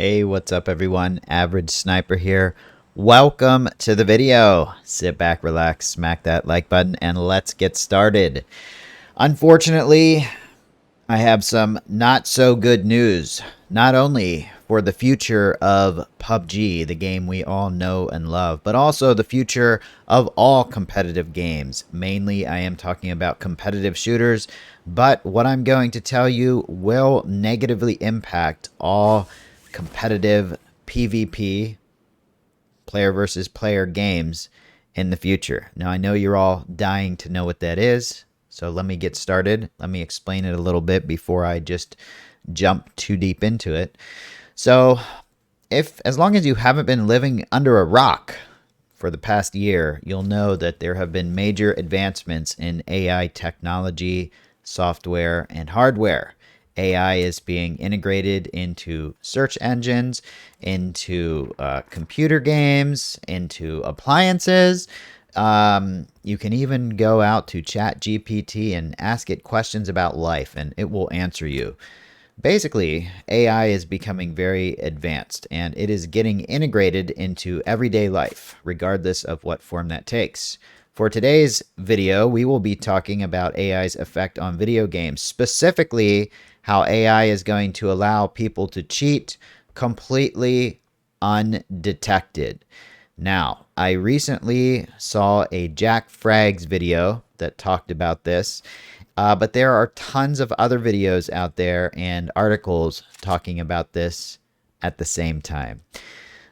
Hey, what's up everyone? Average Sniper here. Welcome to the video. Sit back, relax, smack that like button, and let's get started. Unfortunately, I have some not so good news. Not only for the future of PUBG, the game we all know and love, but also the future of all competitive games. Mainly, I am talking about competitive shooters, but what I'm going to tell you will negatively impact all competitive PvP, player versus player games in the future. Now, I know you're all dying to know what that is, so let me get started. Let me explain it a little bit before I just jump too deep into it. So, as long as you haven't been living under a rock for the past year, you'll know that there have been major advancements in AI technology, software, and hardware. AI is being integrated into search engines, into computer games, into appliances. You can even go out to ChatGPT and ask it questions about life, and it will answer you. Basically, AI is becoming very advanced, and it is getting integrated into everyday life, regardless of what form that takes. For today's video, we will be talking about AI's effect on video games, specifically how AI is going to allow people to cheat completely undetected. Now, I recently saw a Jack Frags video that talked about this, but there are tons of other videos out there and articles talking about this at the same time.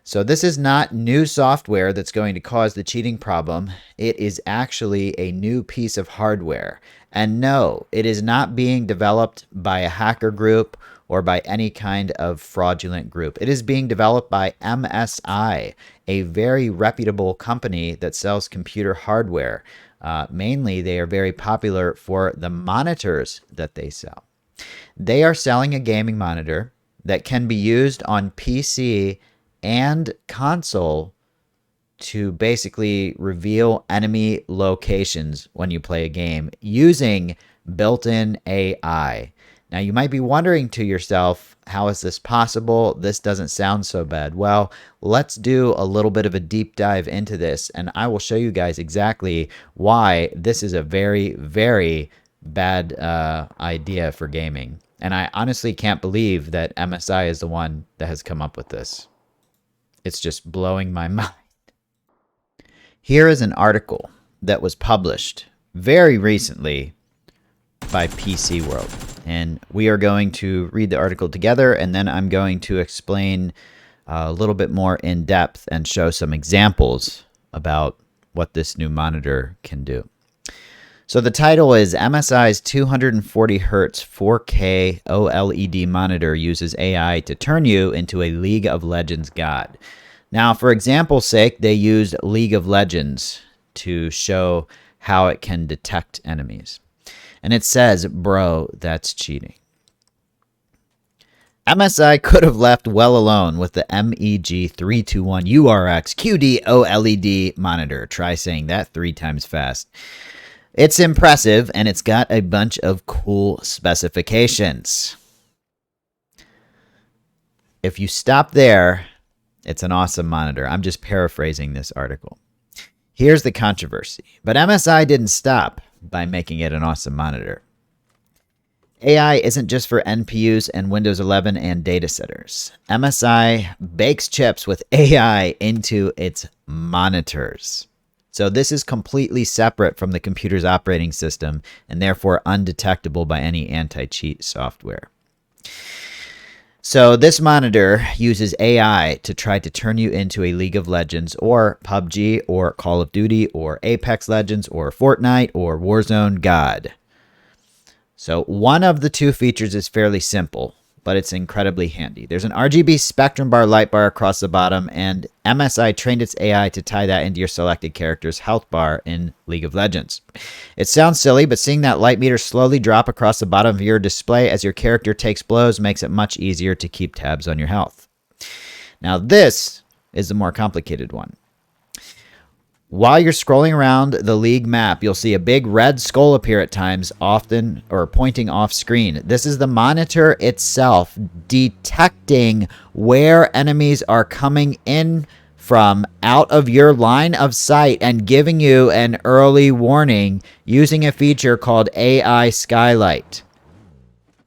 So this is not new software that's going to cause the cheating problem. It is actually a new piece of hardware. And no, it is not being developed by a hacker group or by any kind of fraudulent group. It is being developed by MSI, a very reputable company that sells computer hardware. Mainly, they are very popular for the monitors that they sell. They are selling a gaming monitor that can be used on PC and console to basically reveal enemy locations when you play a game using built-in AI. Now, you might be wondering to yourself, how is this possible? This doesn't sound so bad. Well, let's do a little bit of a deep dive into this, and I will show you guys exactly why this is a very, very bad idea for gaming. And I honestly can't believe that MSI is the one that has come up with this. It's just blowing my mind. Here is an article that was published very recently by PC World. And we are going to read the article together, and then I'm going to explain a little bit more in depth and show some examples about what this new monitor can do. So the title is MSI's 240 Hz 4K OLED monitor uses AI to turn you into a League of Legends god. Now, for example's sake, they used League of Legends to show how it can detect enemies. And it says, bro, that's cheating. MSI could have left well alone with the MEG321 URX QD OLED monitor. Try saying that 3 times fast. It's impressive, and it's got a bunch of cool specifications. If you stop there, it's an awesome monitor. I'm just paraphrasing this article. Here's the controversy. But MSI didn't stop by making it an awesome monitor. AI isn't just for NPUs and Windows 11 and data centers. MSI bakes chips with AI into its monitors. So this is completely separate from the computer's operating system and therefore undetectable by any anti-cheat software. So this monitor uses AI to try to turn you into a League of Legends or PUBG or Call of Duty or Apex Legends or Fortnite or Warzone god. So one of the two features is fairly simple, but it's incredibly handy. There's an RGB spectrum bar light bar across the bottom, and MSI trained its AI to tie that into your selected character's health bar in League of Legends. It sounds silly, but seeing that light meter slowly drop across the bottom of your display as your character takes blows makes it much easier to keep tabs on your health. Now this is the more complicated one. While you're scrolling around the league map, you'll see a big red skull appear at times, often or pointing off screen. This is the monitor itself detecting where enemies are coming in from out of your line of sight and giving you an early warning using a feature called AI Skylight.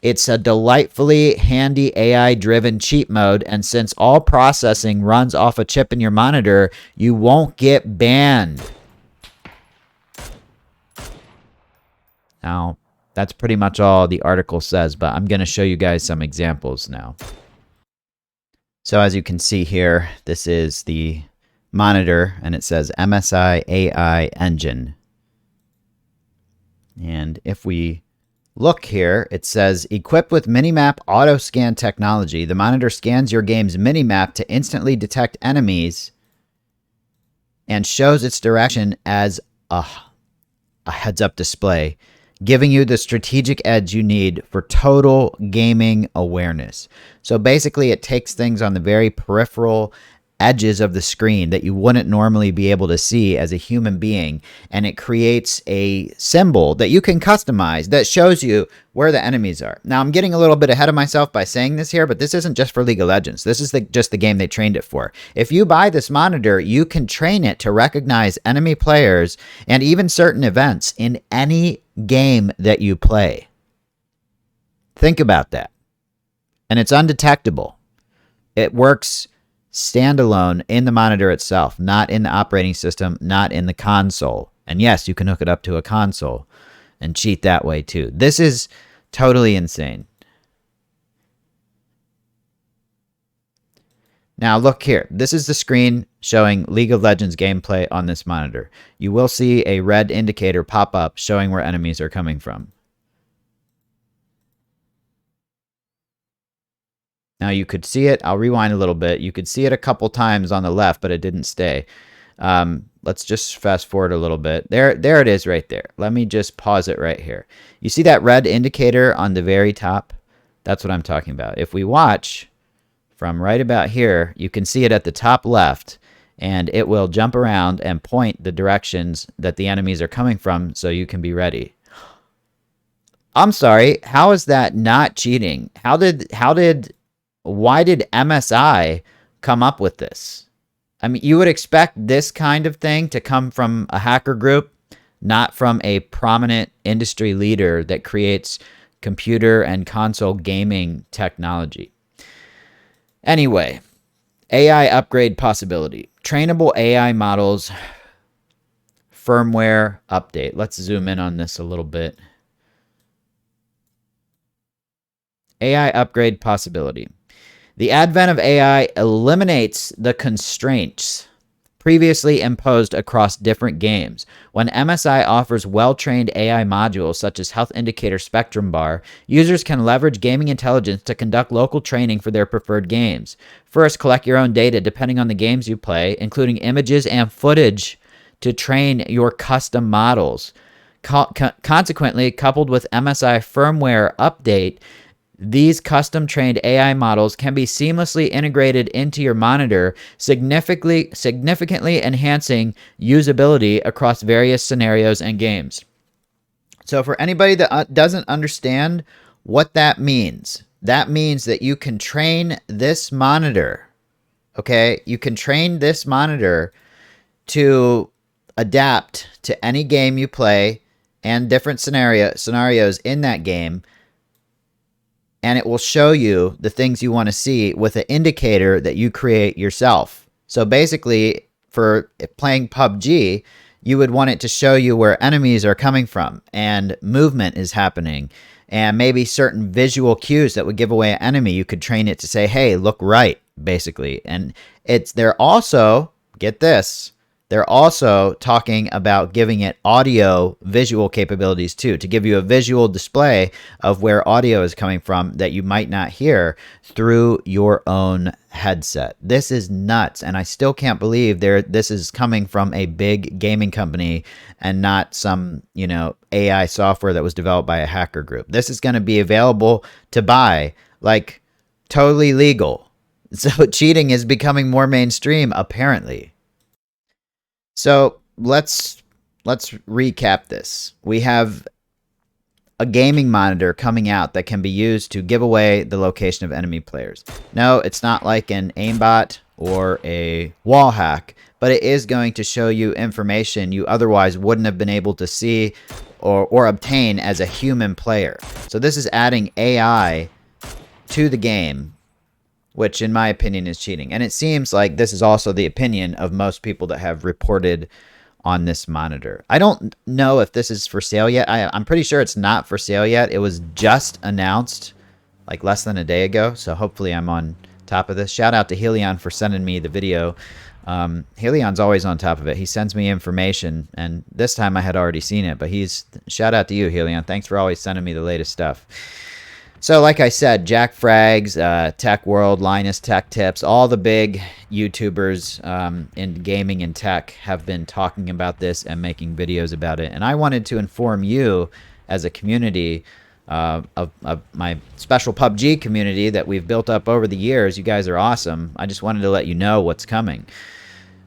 It's a delightfully handy AI-driven cheat mode, and since all processing runs off a chip in your monitor, you won't get banned. Now, that's pretty much all the article says, but I'm going to show you guys some examples now. So as you can see here, this is the monitor, and it says MSI AI Engine. And if we look here, it says, equipped with Minimap auto scan technology, the monitor scans your game's minimap to instantly detect enemies and shows its direction as a heads-up display, giving you the strategic edge you need for total gaming awareness. So basically, it takes things on the very peripheral edges of the screen that you wouldn't normally be able to see as a human being, and it creates a symbol that you can customize that shows you where the enemies are. Now, I'm getting a little bit ahead of myself by saying this here, but this isn't just for League of Legends. This is just the game they trained it for. If you buy this monitor, you can train it to recognize enemy players and even certain events in any game that you play. Think about that. And it's undetectable. It works standalone in the monitor itself, not in the operating system, not in the console. And yes, you can hook it up to a console and cheat that way too. This is totally insane. Now look here. This is the screen showing League of Legends gameplay on this monitor. You will see a red indicator pop up showing where enemies are coming from. Now you could see it. I'll rewind a little bit. You could see it a couple times on the left, but it didn't stay. Let's just fast forward a little bit. There it is right there. Let me just pause it right here. You see that red indicator on the very top? That's what I'm talking about. If we watch from right about here, you can see it at the top left, and it will jump around and point the directions that the enemies are coming from so you can be ready. I'm sorry, how is that not cheating? Why did MSI come up with this? I mean, you would expect this kind of thing to come from a hacker group, not from a prominent industry leader that creates computer and console gaming technology. Anyway, AI upgrade possibility. Trainable AI models, firmware update. Let's zoom in on this a little bit. AI upgrade possibility. The advent of AI eliminates the constraints previously imposed across different games. When MSI offers well-trained AI modules such as Health Indicator Spectrum Bar, users can leverage gaming intelligence to conduct local training for their preferred games. First, collect your own data depending on the games you play, including images and footage to train your custom models. Consequently, coupled with MSI firmware update, these custom-trained AI models can be seamlessly integrated into your monitor, significantly enhancing usability across various scenarios and games. So for anybody that doesn't understand what that means that you can train this monitor, okay? You can train this monitor to adapt to any game you play and different scenarios in that game, and it will show you the things you want to see with an indicator that you create yourself. So basically, for playing PUBG, you would want it to show you where enemies are coming from and movement is happening, and maybe certain visual cues that would give away an enemy. You could train it to say, hey, look right, basically. And they're also, get this, they're also talking about giving it audio visual capabilities too, to give you a visual display of where audio is coming from that you might not hear through your own headset. This is nuts, and I still can't believe this is coming from a big gaming company and not some, AI software that was developed by a hacker group. This is going to be available to buy, like totally legal. So cheating is becoming more mainstream, apparently. So let's recap this. We have a gaming monitor coming out that can be used to give away the location of enemy players. No, it's not like an aimbot or a wall hack, but it is going to show you information you otherwise wouldn't have been able to see or obtain as a human player. So this is adding AI to the game, which in my opinion is cheating. And it seems like this is also the opinion of most people that have reported on this monitor. I don't know if this is for sale yet. I'm pretty sure it's not for sale yet. It was just announced like less than a day ago, so hopefully I'm on top of this. Shout out to Helion for sending me the video. Helion's always on top of it. He sends me information, and this time I had already seen it, but shout out to you, Helion. Thanks for always sending me the latest stuff. So like I said, Jack Frags, Tech World, Linus Tech Tips, all the big YouTubers in gaming and tech have been talking about this and making videos about it. And I wanted to inform you as a community of my special PUBG community that we've built up over the years. You guys are awesome. I just wanted to let you know what's coming.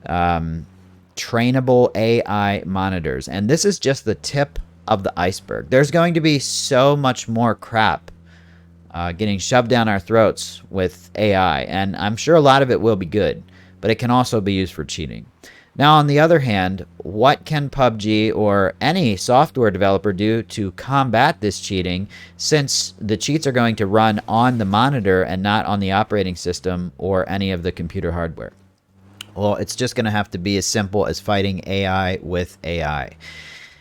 Trainable AI monitors. And this is just the tip of the iceberg. There's going to be so much more crap getting shoved down our throats with AI, and I'm sure a lot of it will be good, but it can also be used for cheating. Now, on the other hand, what can PUBG or any software developer do to combat this cheating, since the cheats are going to run on the monitor and not on the operating system or any of the computer hardware? Well, it's just going to have to be as simple as fighting AI with AI.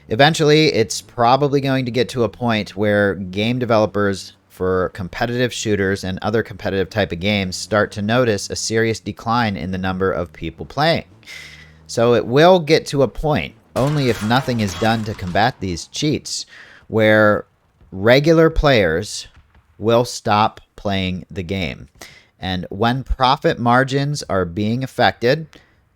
Eventually, it's probably going to get to a point where game developers for competitive shooters and other competitive type of games start to notice a serious decline in the number of people playing. So it will get to a point, only if nothing is done to combat these cheats, where regular players will stop playing the game. And when profit margins are being affected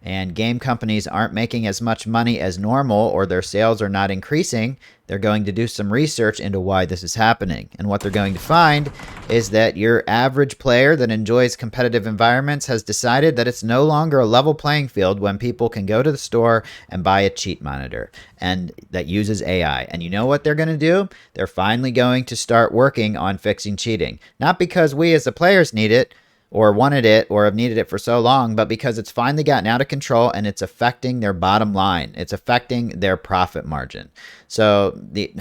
and game companies aren't making as much money as normal, or their sales are not increasing, they're going to do some research into why this is happening. And what they're going to find is that your average player that enjoys competitive environments has decided that it's no longer a level playing field when people can go to the store and buy a cheat monitor and that uses AI. And you know what they're going to do? They're finally going to start working on fixing cheating. Not because we as the players need it, or wanted it, or have needed it for so long, but because it's finally gotten out of control and it's affecting their bottom line. It's affecting their profit margin. So the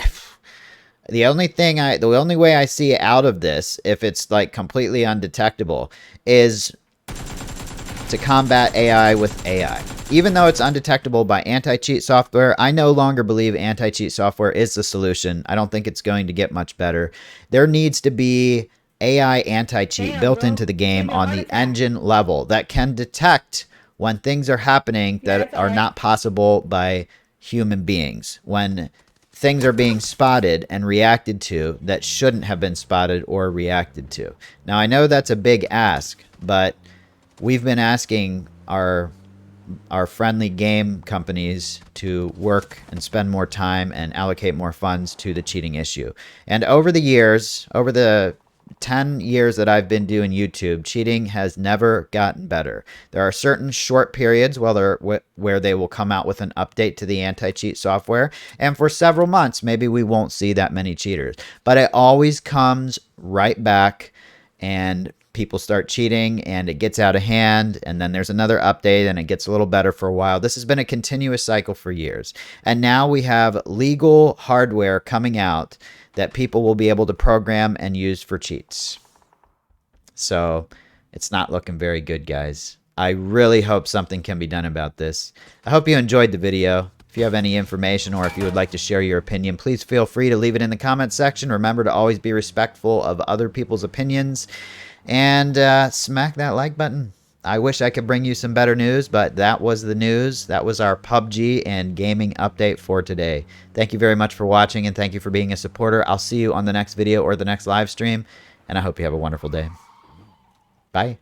only way I see out of this, if it's like completely undetectable, is to combat AI with AI. Even though it's undetectable by anti-cheat software, I no longer believe anti-cheat software is the solution. I don't think it's going to get much better. There needs to be AI anti-cheat built into the game on the engine level that can detect when things are happening that are not possible by human beings, when things are being spotted and reacted to that shouldn't have been spotted or reacted to. Now, I know that's a big ask, but we've been asking our friendly game companies to work and spend more time and allocate more funds to the cheating issue. And over the years, over the 10 years that I've been doing YouTube, cheating has never gotten better. There are certain short periods where they will come out with an update to the anti-cheat software, and for several months, maybe we won't see that many cheaters. But it always comes right back, and people start cheating, and it gets out of hand, and then there's another update, and it gets a little better for a while. This has been a continuous cycle for years. And now we have legal hardware coming out that people will be able to program and use for cheats. So it's not looking very good, guys. I really hope something can be done about this. I hope you enjoyed the video. If you have any information or if you would like to share your opinion, please feel free to leave it in the comments section. Remember to always be respectful of other people's opinions, and smack that like button. I wish I could bring you some better news, but that was the news. That was our PUBG and gaming update for today. Thank you very much for watching, and thank you for being a supporter. I'll see you on the next video or the next live stream, and I hope you have a wonderful day. Bye.